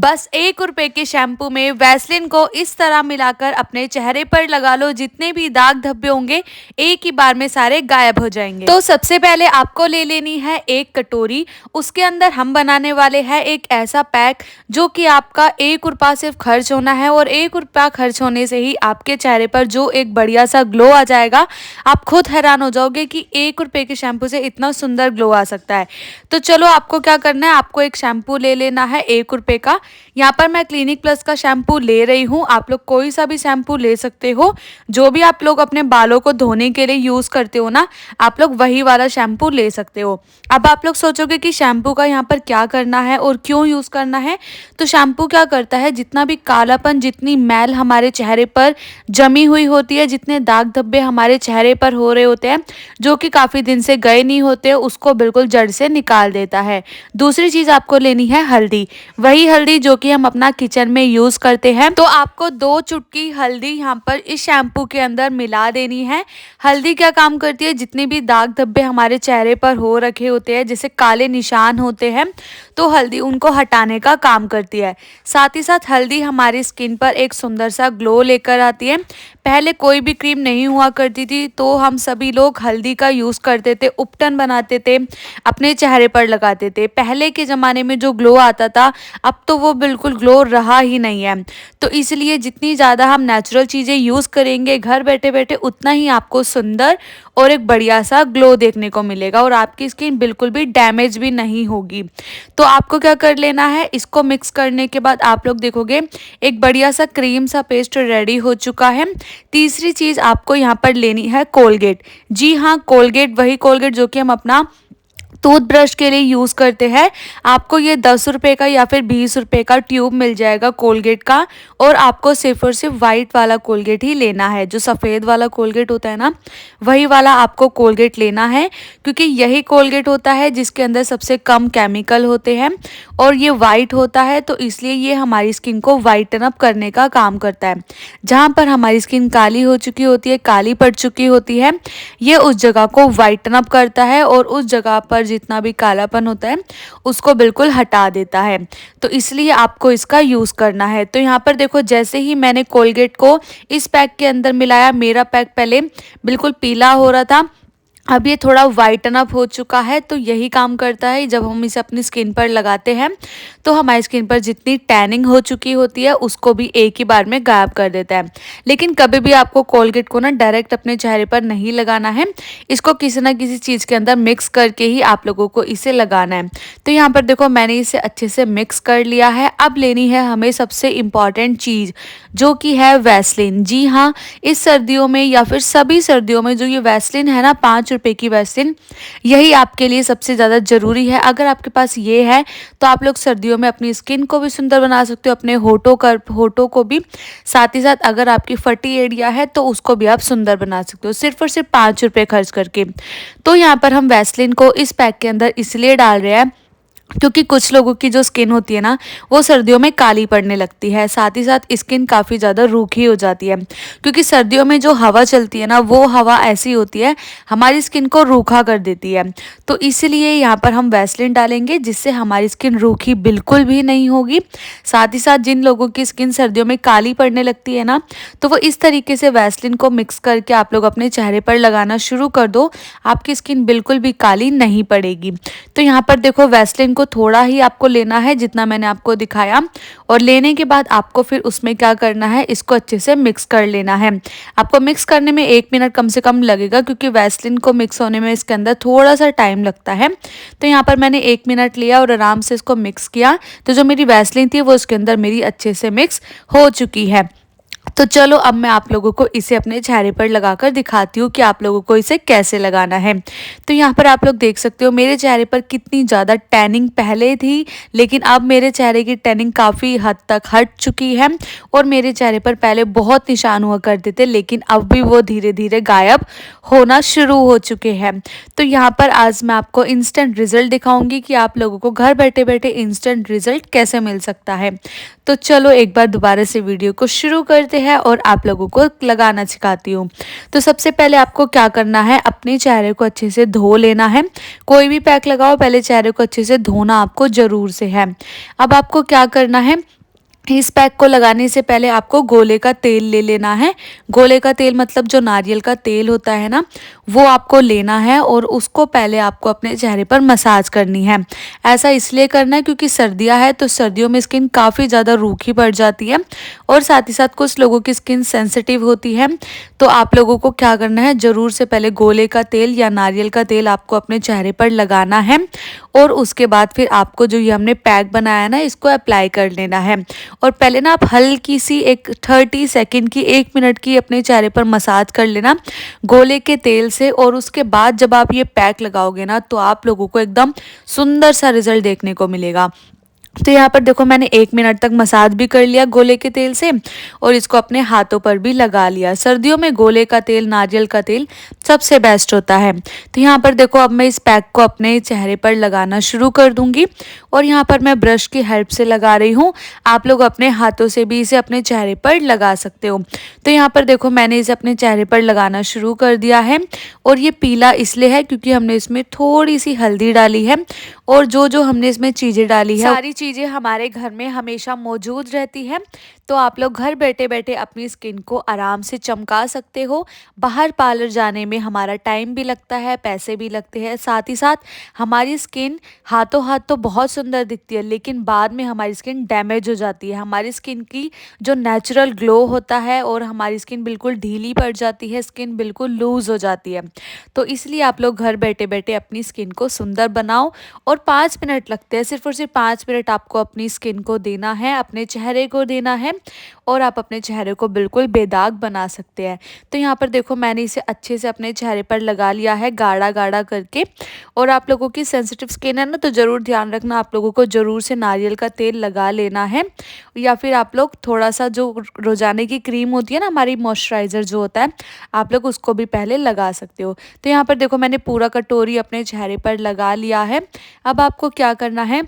बस 1 रुपए के शैम्पू में वैसलीन को इस तरह मिलाकर अपने चेहरे पर लगा लो, जितने भी दाग धब्बे होंगे एक ही बार में सारे गायब हो जाएंगे। तो सबसे पहले आपको ले लेनी है एक कटोरी। उसके अंदर हम बनाने वाले हैं एक ऐसा पैक जो कि आपका 1 रुपया सिर्फ खर्च होना है, और 1 रुपया खर्च होने से ही आपके चेहरे पर जो एक बढ़िया सा ग्लो आ जाएगा। आप खुद हैरान हो जाओगे कि 1 रुपए के शैम्पू से इतना सुंदर ग्लो आ सकता है। तो चलो आपको क्या करना है, आपको एक शैम्पू ले लेना है 1 रुपए का। यहाँ पर मैं क्लिनिक प्लस का शैम्पू ले रही हूँ, आप लोग कोई सा भी शैम्पू ले सकते हो। जो भी आप लोग अपने बालों को धोने के लिए यूज़ करते हो ना, आप लोग वही वाला शैम्पू ले सकते हो। अब आप लोग सोचोगे कि शैम्पू का यहाँ पर क्या करना है और क्यों यूज़ करना है। तो शैम्पू क्या करता है, जितना भी कालापन, जितनी मैल हमारे चेहरे पर जमी हुई होती है, जितने दाग धब्बे हमारे चेहरे पर हो रहे होते हैं जो कि काफ़ी दिन से गए नहीं होते, उसको बिल्कुल जड़ से निकाल देता है। दूसरी चीज़ आपको लेनी है हल्दी, वही हल्दी जो कि हम अपना किचन में यूज़ करते हैं। तो आपको 2 चुटकी हल्दी यहाँ पर इस शैम्पू के अंदर मिला देनी है। हल्दी क्या काम करती है, जितने भी दाग धब्बे हमारे चेहरे पर हो रखे होते हैं, जैसे काले निशान होते हैं, तो हल्दी उनको हटाने का काम करती है। साथ ही साथ हल्दी हमारी स्किन पर एक सुंदर सा ग्लो लेकर आती है। पहले कोई भी क्रीम नहीं हुआ करती थी, तो हम सभी लोग हल्दी का यूज़ करते थे, उपटन बनाते थे, अपने चेहरे पर लगाते थे। पहले के ज़माने में जो ग्लो आता था, अब तो वो बिल्कुल ग्लो रहा ही नहीं है। तो इसलिए जितनी ज़्यादा हम नेचुरल चीज़ें यूज़ करेंगे घर बैठे बैठे, उतना ही आपको सुंदर और एक बढ़िया सा ग्लो देखने को मिलेगा, और आपकी स्किन बिल्कुल भी डैमेज भी नहीं होगी। तो आपको क्या कर लेना है, इसको मिक्स करने के बाद आप लोग देखोगे एक बढ़िया सा क्रीम सा पेस्ट रेडी हो चुका है। तीसरी चीज़ आपको यहाँ पर लेनी है कोलगेट। जी हाँ, कोलगेट, वही कोलगेट जो कि हम अपना टूथब्रश के लिए यूज़ करते हैं। आपको ये 10 रुपये का या फिर 20 रुपये का ट्यूब मिल जाएगा कोलगेट का, और आपको सिर्फ और सिर्फ वाइट वाला कोलगेट ही लेना है। जो सफ़ेद वाला कोलगेट होता है ना, वही वाला आपको कोलगेट लेना है, क्योंकि यही कोलगेट होता है जिसके अंदर सबसे कम केमिकल होते हैं, और ये वाइट होता है, तो इसलिए ये हमारी स्किन को वाइटन अप करने का काम करता है। जहाँ पर हमारी स्किन काली हो चुकी होती है, काली पड़ चुकी होती है, ये उस जगह को वाइटन अप करता है, और उस जगह पर जितना भी कालापन होता है उसको बिल्कुल हटा देता है। तो इसलिए आपको इसका यूज़ करना है। तो यहाँ पर देखो, जैसे ही मैंने कोलगेट को इस पैक के अंदर मिलाया, मेरा पैक पहले बिल्कुल पीला हो रहा था, अब ये थोड़ा वाइटन अप हो चुका है। तो यही काम करता है, जब हम इसे अपनी स्किन पर लगाते हैं तो हमारी स्किन पर जितनी टैनिंग हो चुकी होती है उसको भी एक ही बार में गायब कर देता है। लेकिन कभी भी आपको कोलगेट को ना डायरेक्ट अपने चेहरे पर नहीं लगाना है, इसको किसी ना किसी चीज़ के अंदर मिक्स करके ही आप लोगों को इसे लगाना है। तो यहाँ पर देखो, मैंने इसे अच्छे से मिक्स कर लिया है। अब लेनी है हमें सबसे इम्पॉर्टेंट चीज़, जो कि है वैसलीन। जी हाँ, इस सर्दियों में या फिर सभी सर्दियों में जो ये वैसलीन है ना, 5 रुपए की वैसलीन, यही आपके लिए सबसे ज़्यादा ज़रूरी है। अगर आपके पास ये है तो आप लोग सर्दियों में अपनी स्किन को भी सुंदर बना सकते हो, अपने होठों को भी। साथ ही साथ अगर आपकी फटी एरिया है तो उसको भी आप सुंदर बना सकते हो, सिर्फ और सिर्फ 5 रुपए खर्च करके। तो यहाँ पर हम वैसलीन को इस पैक के अंदर इसलिए डाल रहे हैं क्योंकि कुछ लोगों की जो स्किन होती है ना, वो सर्दियों में काली पड़ने लगती है। साथ ही साथ स्किन काफ़ी ज़्यादा रूखी हो जाती है, क्योंकि सर्दियों में जो हवा चलती है ना, वो हवा ऐसी होती है, हमारी स्किन को रूखा कर देती है। तो इसलिए यहाँ पर हम वैसलीन डालेंगे, जिससे हमारी स्किन रूखी बिल्कुल भी नहीं होगी। साथ ही साथ जिन लोगों की स्किन सर्दियों में काली पड़ने लगती है ना, तो वो इस तरीके से वैसलीन को मिक्स करके आप लोग अपने चेहरे पर लगाना शुरू कर दो, आपकी स्किन बिल्कुल भी काली नहीं पड़ेगी। तो यहाँ पर देखो, वैसलीन को थोड़ा ही आपको लेना है, जितना मैंने आपको दिखाया, और लेने के बाद आपको फिर उसमें क्या करना है, इसको अच्छे से मिक्स कर लेना है। आपको मिक्स करने में 1 मिनट कम से कम लगेगा, क्योंकि वैसलीन को मिक्स होने में इसके अंदर थोड़ा सा टाइम लगता है। तो यहाँ पर मैंने 1 मिनट लिया और आराम से इसको मिक्स किया। तो जो मेरी वैसलीन थी वो उसके अंदर मेरी अच्छे से मिक्स हो चुकी है। तो चलो, अब मैं आप लोगों को इसे अपने चेहरे पर लगाकर दिखाती हूँ कि आप लोगों को इसे कैसे लगाना है। तो यहाँ पर आप लोग देख सकते हो मेरे चेहरे पर कितनी ज़्यादा टैनिंग पहले थी, लेकिन अब मेरे चेहरे की टैनिंग काफ़ी हद तक हट चुकी है, और मेरे चेहरे पर पहले बहुत निशान हुआ करते थे, लेकिन अब भी वो धीरे धीरे गायब होना शुरू हो चुके हैं। तो यहाँ पर आज मैं आपको इंस्टेंट रिजल्ट दिखाऊंगी कि आप लोगों को घर बैठे बैठे इंस्टेंट रिजल्ट कैसे मिल सकता है। तो चलो, एक बार दोबारा से वीडियो को शुरू करते हैं। है और आप लोगों को लगाना सिखाती हूँ। तो सबसे पहले आपको क्या करना है, अपने चेहरे को अच्छे से धो लेना है। कोई भी पैक लगाओ पहले चेहरे को अच्छे से धोना आपको ज़रूर से है। अब आपको क्या करना है, इस पैक को लगाने से पहले आपको गोले का तेल ले लेना है। गोले का तेल मतलब जो नारियल का तेल होता है ना, वो आपको लेना है और उसको पहले आपको अपने चेहरे पर मसाज करनी है। ऐसा इसलिए करना है क्योंकि सर्दियां है तो सर्दियों में स्किन काफ़ी ज़्यादा रूखी पड़ जाती है और साथ ही साथ कुछ लोगों की स्किन सेंसिटिव होती है। तो आप लोगों को क्या करना है, ज़रूर से पहले गोले का तेल या नारियल का तेल आपको अपने चेहरे पर लगाना है और उसके बाद फिर आपको जो ये हमने पैक बनाया है ना, इसको अप्लाई कर लेना है। और पहले ना आप हल्की सी एक 30 सेकंड की 1 मिनट की अपने चेहरे पर मसाज कर लेना गोले के तेल से। और उसके बाद जब आप ये पैक लगाओगे ना तो आप लोगों को एकदम सुंदर सा रिजल्ट देखने को मिलेगा। तो यहाँ पर देखो मैंने 1 मिनट तक मसाज भी कर लिया गोले के तेल से और इसको अपने हाथों पर भी लगा लिया। सर्दियों में गोले का तेल, नारियल का तेल सबसे बेस्ट होता है। तो यहाँ पर देखो अब मैं इस पैक को अपने चेहरे पर लगाना शुरू कर दूंगी और यहाँ पर मैं ब्रश की हेल्प से लगा रही हूँ। आप लोग अपने हाथों से भी इसे अपने चेहरे पर लगा सकते हो। तो यहाँ पर देखो मैंने इसे अपने चेहरे पर लगाना शुरू कर दिया है और ये पीला इसलिए है क्योंकि हमने इसमें थोड़ी सी हल्दी डाली है और जो हमने इसमें चीज़ें डाली है सारी चीज़ें हमारे घर में हमेशा मौजूद रहती हैं। तो आप लोग घर बैठे बैठे अपनी स्किन को आराम से चमका सकते हो। बाहर पार्लर जाने में हमारा टाइम भी लगता है, पैसे भी लगते हैं, साथ ही साथ हमारी स्किन हाथों हाथ तो बहुत सुंदर दिखती है लेकिन बाद में हमारी स्किन डैमेज हो जाती है। हमारी स्किन की जो नेचुरल ग्लो होता है और हमारी स्किन बिल्कुल ढीली पड़ जाती है, स्किन बिल्कुल लूज़ हो जाती है। तो इसलिए आप लोग घर बैठे बैठे अपनी स्किन को सुंदर बनाओ और 5 मिनट लगते हैं, सिर्फ और सिर्फ 5 मिनट आपको अपनी स्किन को देना है, अपने चेहरे को देना है और आप अपने चेहरे को बिल्कुल बेदाग बना सकते हैं। तो यहाँ पर देखो मैंने इसे अच्छे से अपने चेहरे पर लगा लिया है गाढ़ा गाढ़ा करके। और आप लोगों की सेंसिटिव स्किन है ना तो ज़रूर ध्यान रखना, आप लोगों को ज़रूर से नारियल का तेल लगा लेना है या फिर आप लोग थोड़ा सा जो रोजाने की क्रीम होती है ना, हमारी मॉइस्चराइज़र जो होता है, आप लोग उसको भी पहले लगा सकते हो। तो यहाँ पर देखो मैंने पूरा कटोरी अपने चेहरे पर लगा लिया है। अब आपको क्या करना है,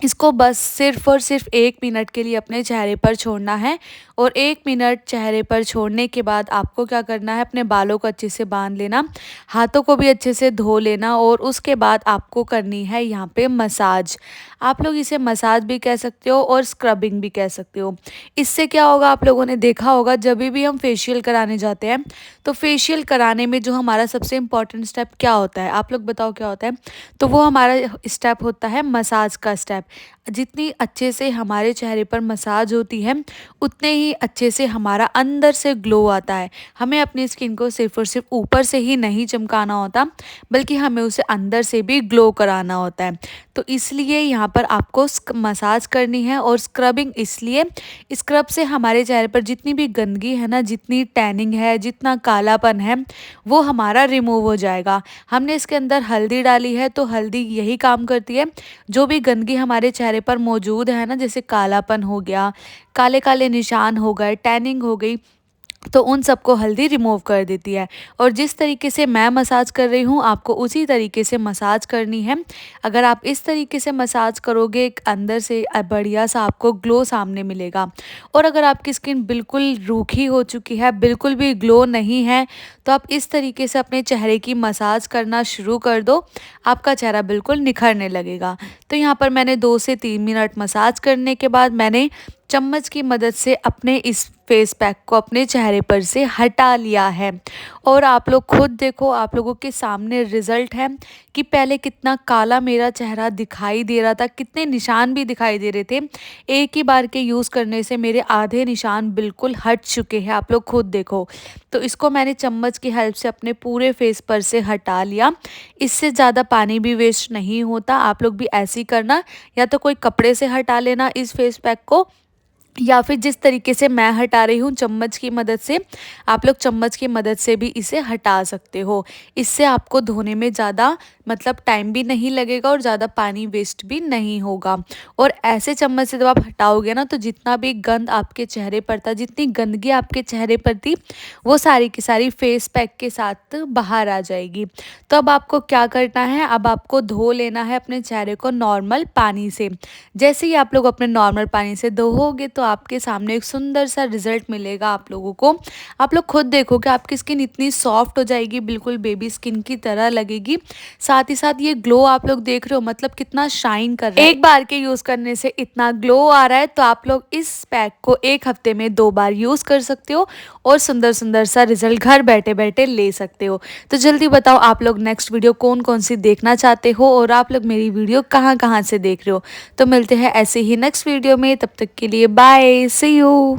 इसको बस सिर्फ और सिर्फ 1 मिनट के लिए अपने चेहरे पर छोड़ना है और 1 मिनट चेहरे पर छोड़ने के बाद आपको क्या करना है, अपने बालों को अच्छे से बांध लेना, हाथों को भी अच्छे से धो लेना और उसके बाद आपको करनी है यहाँ पे मसाज। आप लोग इसे मसाज भी कह सकते हो और स्क्रबिंग भी कह सकते हो। इससे क्या होगा, आप लोगों ने देखा होगा जब भी हम फेशियल कराने जाते हैं तो फेशियल कराने में जो हमारा सबसे इम्पॉर्टेंट स्टेप क्या होता है, आप लोग बताओ क्या होता है। तो वो हमारा स्टेप होता है मसाज का स्टेप। जितनी अच्छे से हमारे चेहरे पर मसाज होती है उतने ही अच्छे से हमारा अंदर से ग्लो आता है। हमें अपनी स्किन को सिर्फ और सिर्फ ऊपर से ही नहीं चमकाना होता बल्कि हमें उसे अंदर से भी ग्लो कराना होता है। तो इसलिए यहाँ पर आपको मसाज करनी है और स्क्रबिंग इसलिए, स्क्रब से हमारे चेहरे पर जितनी भी गंदगी है ना, जितनी टैनिंग है, जितना कालापन है, वो हमारा रिमूव हो जाएगा। हमने इसके अंदर हल्दी डाली है तो हल्दी यही काम करती है, जो भी गंदगी हमारे चेहरे पर मौजूद है ना, जैसे कालापन हो गया, काले काले निशान हो गए, टैनिंग हो गई, तो उन सबको हल्दी रिमूव कर देती है। और जिस तरीके से मैं मसाज कर रही हूँ आपको उसी तरीके से मसाज करनी है। अगर आप इस तरीके से मसाज करोगे एक अंदर से बढ़िया सा आपको ग्लो सामने मिलेगा। और अगर आपकी स्किन बिल्कुल रूखी हो चुकी है, बिल्कुल भी ग्लो नहीं है, तो आप इस तरीके से अपने चेहरे की मसाज करना शुरू कर दो, आपका चेहरा बिल्कुल निखरने लगेगा। तो यहाँ पर मैंने 2 से 3 मिनट मसाज करने के बाद मैंने चम्मच की मदद से अपने इस फेस पैक को अपने चेहरे पर से हटा लिया है। और आप लोग खुद देखो, आप लोगों के सामने रिजल्ट है कि पहले कितना काला मेरा चेहरा दिखाई दे रहा था, कितने निशान भी दिखाई दे रहे थे। एक ही बार के यूज़ करने से मेरे आधे निशान बिल्कुल हट चुके हैं, आप लोग खुद देखो। तो इसको मैंने चम्मच की हेल्प से अपने पूरे फेस पर से हटा लिया। इससे ज़्यादा पानी भी वेस्ट नहीं होता, आप लोग भी ऐसे ही करना, या तो कोई कपड़े से हटा लेना इस फेस पैक को, या फिर जिस तरीके से मैं हटा रही हूँ चम्मच की मदद से, आप लोग चम्मच की मदद से भी इसे हटा सकते हो। इससे आपको धोने में ज़्यादा मतलब टाइम भी नहीं लगेगा और ज़्यादा पानी वेस्ट भी नहीं होगा। और ऐसे चम्मच से जब आप हटाओगे ना तो जितना भी गंद आपके चेहरे पर था, जितनी गंदगी आपके चेहरे पर थी, वो सारी की सारी फेस पैक के साथ बाहर आ जाएगी। तो अब आपको क्या करना है, अब आपको धो लेना है अपने चेहरे को नॉर्मल पानी से। जैसे ही आप लोग अपने नॉर्मल पानी से धोओगे तो आपके सामने एक सुंदर सा रिजल्ट मिलेगा आप लोगों को। आप लोग खुद देखोगे आपकी स्किन इतनी सॉफ्ट हो जाएगी, बिल्कुल बेबी स्किन की तरह लगेगी। साथ ही साथ ये ग्लो आप लोग देख रहे हो, मतलब कितना शाइन कर रहा है। एक बार के यूज करने से इतना ग्लो आ रहा है, तो आप लोग इस पैक को एक हफ्ते में 2 बार यूज कर सकते हो और सुंदर सुंदर सा रिजल्ट घर बैठे बैठे ले सकते हो। तो जल्दी बताओ आप लोग नेक्स्ट वीडियो कौन कौन सी देखना चाहते हो और आप लोग मेरी वीडियो कहाँ कहाँ से देख रहे हो। तो मिलते हैं ऐसे ही नेक्स्ट वीडियो में, तब तक के लिए बाय, सी यू।